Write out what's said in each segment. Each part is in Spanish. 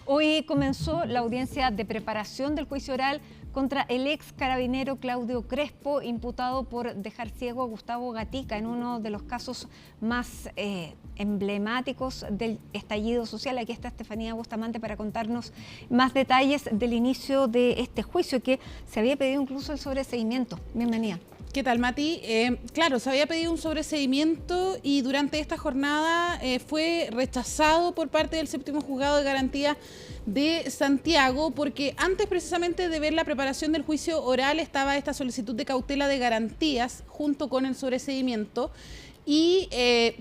Hoy comenzó la audiencia de preparación del juicio oral contra el ex carabinero Claudio Crespo, imputado por dejar ciego a Gustavo Gatica en uno de los casos más emblemáticos del estallido social. Aquí está Estefanía Bustamante para contarnos más detalles del inicio de este juicio, que se había pedido incluso el sobreseimiento. Bienvenida. ¿Qué tal, Mati? Claro, se había pedido un sobreseimiento y durante esta jornada fue rechazado por parte del séptimo juzgado de garantía de Santiago, porque antes precisamente de ver la preparación del juicio oral estaba esta solicitud de cautela de garantías junto con el sobreseimiento. Y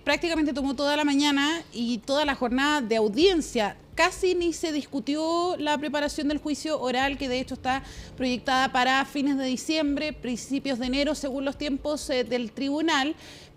prácticamente tomó toda la mañana y toda la jornada de audiencia. Casi ni se discutió la preparación del juicio oral, que de hecho está proyectada para fines de diciembre, principios de enero, según los tiempos del tribunal.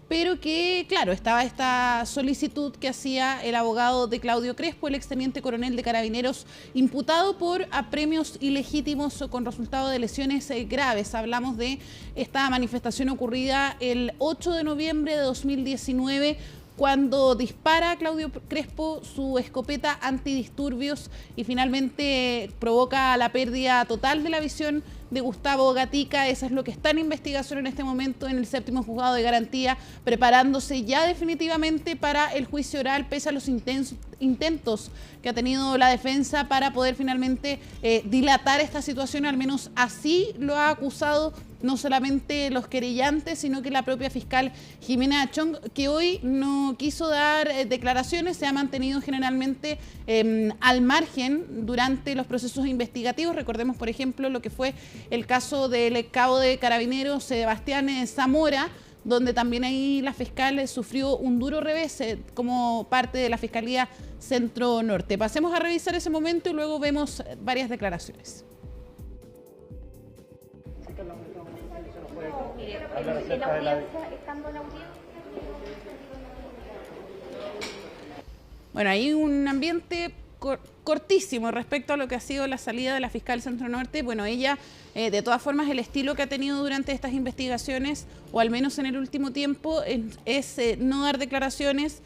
Pero que, claro, estaba esta solicitud que hacía el abogado de Claudio Crespo, el exteniente coronel de Carabineros, imputado por apremios ilegítimos con resultado de lesiones graves. Hablamos de esta manifestación ocurrida el 8 de noviembre de 2019, cuando dispara a Claudio Crespo su escopeta antidisturbios y finalmente provoca la pérdida total de la visión de Gustavo Gatica. Eso es lo que está en investigación en este momento en el séptimo juzgado de garantía, preparándose ya definitivamente para el juicio oral, pese a los intentos que ha tenido la defensa para poder finalmente dilatar esta situación. Al menos así lo ha acusado no solamente los querellantes, sino que la propia fiscal Jimena Achong, que hoy no quiso dar declaraciones, se ha mantenido generalmente al margen durante los procesos investigativos. Recordemos, por ejemplo, lo que fue el caso del cabo de Carabineros Sebastián Zamora, donde también ahí la fiscal sufrió un duro revés como parte de la Fiscalía Centro Norte. Pasemos a revisar ese momento y luego vemos varias declaraciones. Bueno, hay un ambiente cortísimo respecto a lo que ha sido la salida de la fiscal Centro Norte. Bueno, ella, de todas formas, el estilo que ha tenido durante estas investigaciones, o al menos en el último tiempo, es no dar declaraciones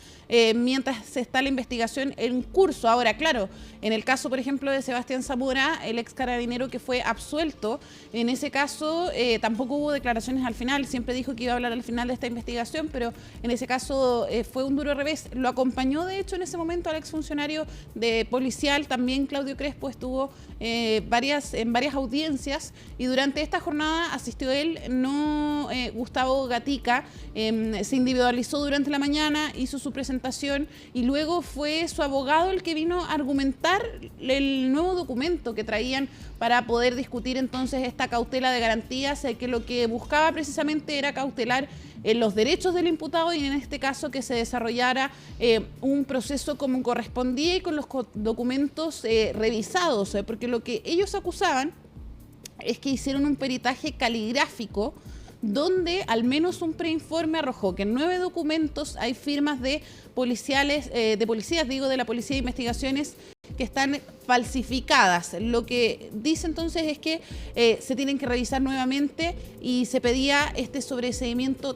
mientras está la investigación en curso. Ahora, claro, en el caso, por ejemplo, de Sebastián Zamora, el ex carabinero que fue absuelto, en ese caso tampoco hubo declaraciones al final. Siempre dijo que iba a hablar al final de esta investigación, pero en ese caso fue un duro revés. Lo acompañó, de hecho, en ese momento al exfuncionario de policial, también Claudio Crespo, estuvo en varias audiencias, y durante esta jornada asistió él, no Gustavo Gatica. Se individualizó durante la mañana, hizo su presentación y luego fue su abogado el que vino a argumentar el nuevo documento que traían para poder discutir entonces esta cautela de garantías, que lo que buscaba precisamente era cautelar los derechos del imputado y en este caso que se desarrollara un proceso como correspondía y con los documentos revisados, porque lo que ellos acusaban es que hicieron un peritaje caligráfico donde al menos un preinforme arrojó que en 9 documentos hay firmas de policías de la Policía de Investigaciones que están falsificadas. Lo que dice entonces es que se tienen que revisar nuevamente y se pedía este sobreseimiento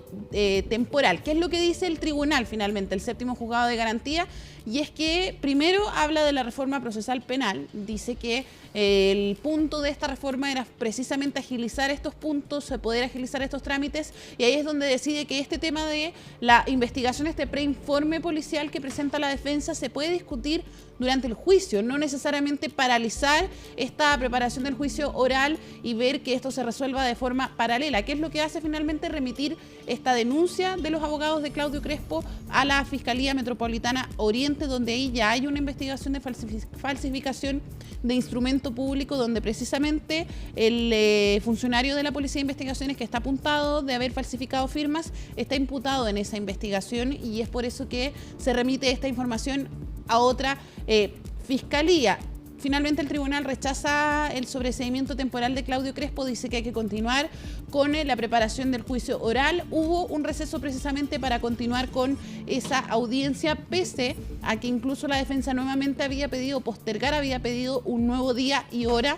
temporal. ¿Qué es lo que dice el tribunal finalmente, el séptimo juzgado de garantía? Y es que primero habla de la reforma procesal penal, dice que el punto de esta reforma era precisamente agilizar estos puntos, poder agilizar estos trámites, y ahí es donde decide que este tema de la investigación, este preinforme policial que presenta la defensa, se puede discutir durante el juicio, no necesariamente paralizar esta preparación del juicio oral y ver que esto se resuelva de forma paralela. ¿Qué es lo que hace finalmente? Remitir esta denuncia de los abogados de Claudio Crespo a la Fiscalía Metropolitana Oriente, donde ahí ya hay una investigación de falsificación de instrumento público, donde precisamente el funcionario de la Policía de Investigaciones que está apuntado de haber falsificado firmas está imputado en esa investigación, y es por eso que se remite esta información a otra fiscalía. Finalmente el tribunal rechaza el sobreseimiento temporal de Claudio Crespo, dice que hay que continuar con la preparación del juicio oral. Hubo un receso precisamente para continuar con esa audiencia, pese a que incluso la defensa nuevamente había pedido postergar, había pedido un nuevo día y hora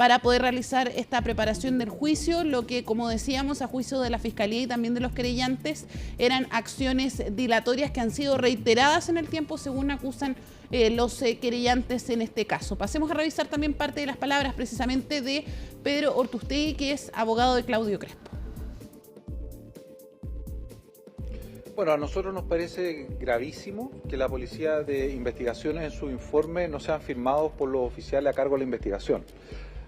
para poder realizar esta preparación del juicio, lo que, como decíamos, a juicio de la Fiscalía y también de los querellantes, eran acciones dilatorias que han sido reiteradas en el tiempo, según acusan los querellantes en este caso. Pasemos a revisar también parte de las palabras precisamente de Pedro Ortustegui, que es abogado de Claudio Crespo. Bueno, a nosotros nos parece gravísimo que la Policía de Investigaciones en su informe no sean firmados por los oficiales a cargo de la investigación.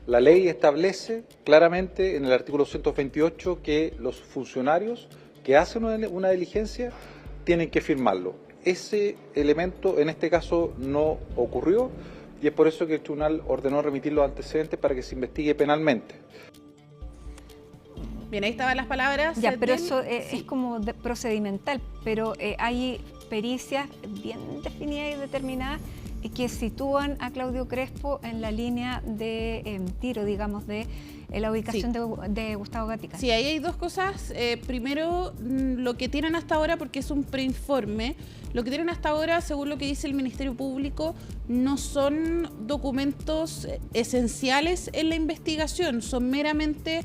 La ley establece claramente en el artículo 128 que los funcionarios que hacen una diligencia tienen que firmarlo. Ese elemento en este caso no ocurrió y es por eso que el tribunal ordenó remitir los antecedentes para que se investigue penalmente. Bien, ahí estaban las palabras. Ya, pero eso es como procedimental, pero hay pericias bien definidas y determinadas que sitúan a Claudio Crespo en la línea de tiro, digamos, de la ubicación de Gustavo Gatica. Sí, ahí hay dos cosas. Primero, lo que tienen hasta ahora, porque es un preinforme, lo que tienen hasta ahora, según lo que dice el Ministerio Público, no son documentos esenciales en la investigación, son meramente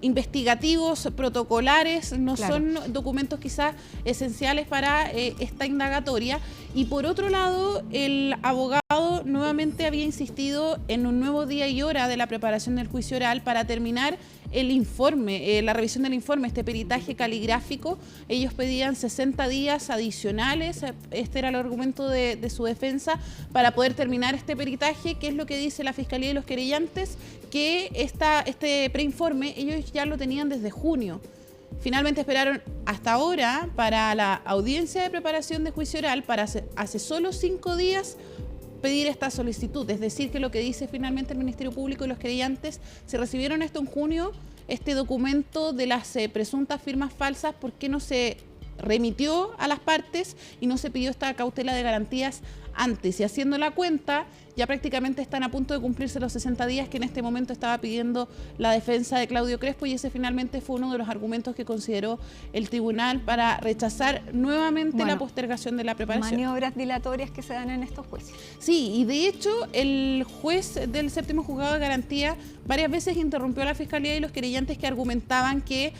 investigativos, protocolares, no son documentos quizás esenciales para esta indagatoria. Y por otro lado, el abogado nuevamente había insistido en un nuevo día y hora de la preparación del juicio oral para terminar el informe, la revisión del informe, este peritaje caligráfico. Ellos pedían 60 días adicionales, este era el argumento de su defensa, para poder terminar este peritaje, que es lo que dice la Fiscalía y los querellantes, que este preinforme ellos ya lo tenían desde junio. Finalmente esperaron hasta ahora para la audiencia de preparación de juicio oral, para hace solo 5 días pedir esta solicitud. Es decir, que lo que dice finalmente el Ministerio Público y los querellantes, se recibieron esto en junio, este documento de las presuntas firmas falsas, ¿por qué no se remitió a las partes y no se pidió esta cautela de garantías antes? Y haciendo la cuenta, ya prácticamente están a punto de cumplirse los 60 días que en este momento estaba pidiendo la defensa de Claudio Crespo, y ese finalmente fue uno de los argumentos que consideró el tribunal para rechazar nuevamente la postergación de la preparación. Maniobras dilatorias que se dan en estos juicios. Sí, y de hecho el juez del séptimo juzgado de garantía varias veces interrumpió a la Fiscalía y los querellantes que argumentaban que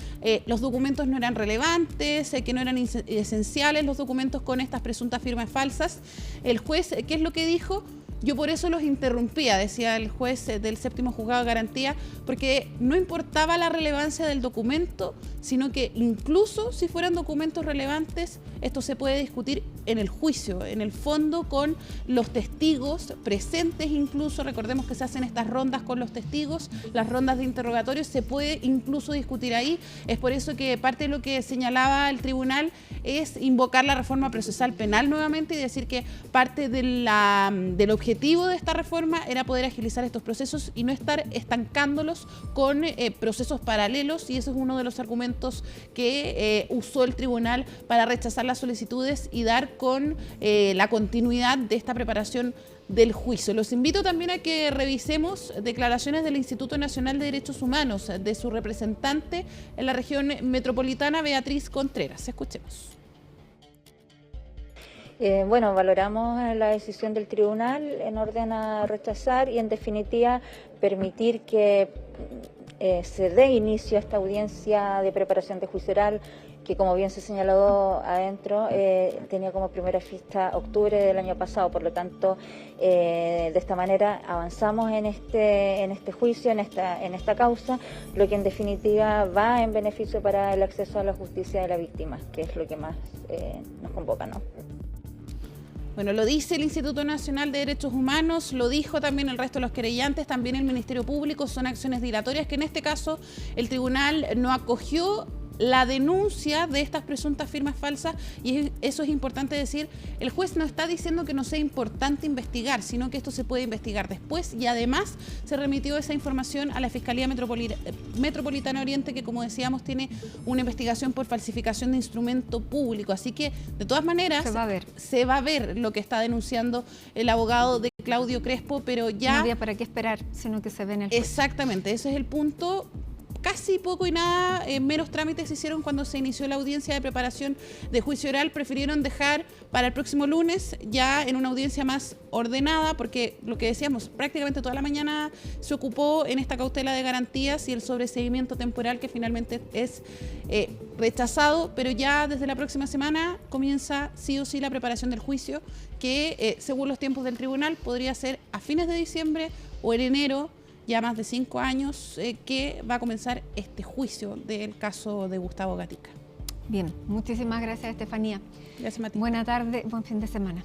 los documentos no eran relevantes, que no eran esenciales los documentos con estas presuntas firmas falsas. El juez, ¿qué es lo que dijo? Yo por eso los interrumpía, decía el juez del séptimo juzgado de garantía, porque no importaba la relevancia del documento, sino que incluso si fueran documentos relevantes, esto se puede discutir en el juicio, en el fondo, con los testigos presentes incluso. Recordemos que se hacen estas rondas con los testigos, las rondas de interrogatorios, se puede incluso discutir ahí. Es por eso que parte de lo que señalaba el tribunal es invocar la reforma procesal penal nuevamente y decir que parte del objetivo de esta reforma era poder agilizar estos procesos y no estar estancándolos con procesos paralelos, y ese es uno de los argumentos que usó el tribunal para rechazar las solicitudes y dar con la continuidad de esta preparación del juicio. Los invito también a que revisemos declaraciones del Instituto Nacional de Derechos Humanos, de su representante en la región metropolitana, Beatriz Contreras. Escuchemos. Bueno, valoramos la decisión del tribunal en orden a rechazar y en definitiva permitir que se dé inicio a esta audiencia de preparación de juicio oral, que como bien se señaló adentro, tenía como primera fecha octubre del año pasado. Por lo tanto, de esta manera avanzamos en este juicio, en esta causa, lo que en definitiva va en beneficio para el acceso a la justicia de la víctima, que es lo que más nos convoca, ¿no? Bueno, lo dice el Instituto Nacional de Derechos Humanos, lo dijo también el resto de los querellantes, también el Ministerio Público. Son acciones dilatorias que en este caso el tribunal no acogió la denuncia de estas presuntas firmas falsas, y eso es importante decir. El juez no está diciendo que no sea importante investigar, sino que esto se puede investigar después, y además se remitió esa información a la Fiscalía Metropolitana Oriente, que como decíamos tiene una investigación por falsificación de instrumento público. Así que de todas maneras se va a ver lo que está denunciando el abogado de Claudio Crespo, pero ya... No había para qué esperar, sino que se ve en el juicio. Exactamente, ese es el punto. casi poco y nada, menos trámites se hicieron cuando se inició la audiencia de preparación de juicio oral. Prefirieron dejar para el próximo lunes, ya en una audiencia más ordenada, porque lo que decíamos, prácticamente toda la mañana se ocupó en esta cautela de garantías y el sobreseimiento temporal que finalmente es rechazado, pero ya desde la próxima semana comienza sí o sí la preparación del juicio, que según los tiempos del tribunal podría ser a fines de diciembre o en enero, ya más de 5 años que va a comenzar este juicio del caso de Gustavo Gatica. Bien, muchísimas gracias, Estefanía. Gracias, Mati. Buena tarde, buen fin de semana.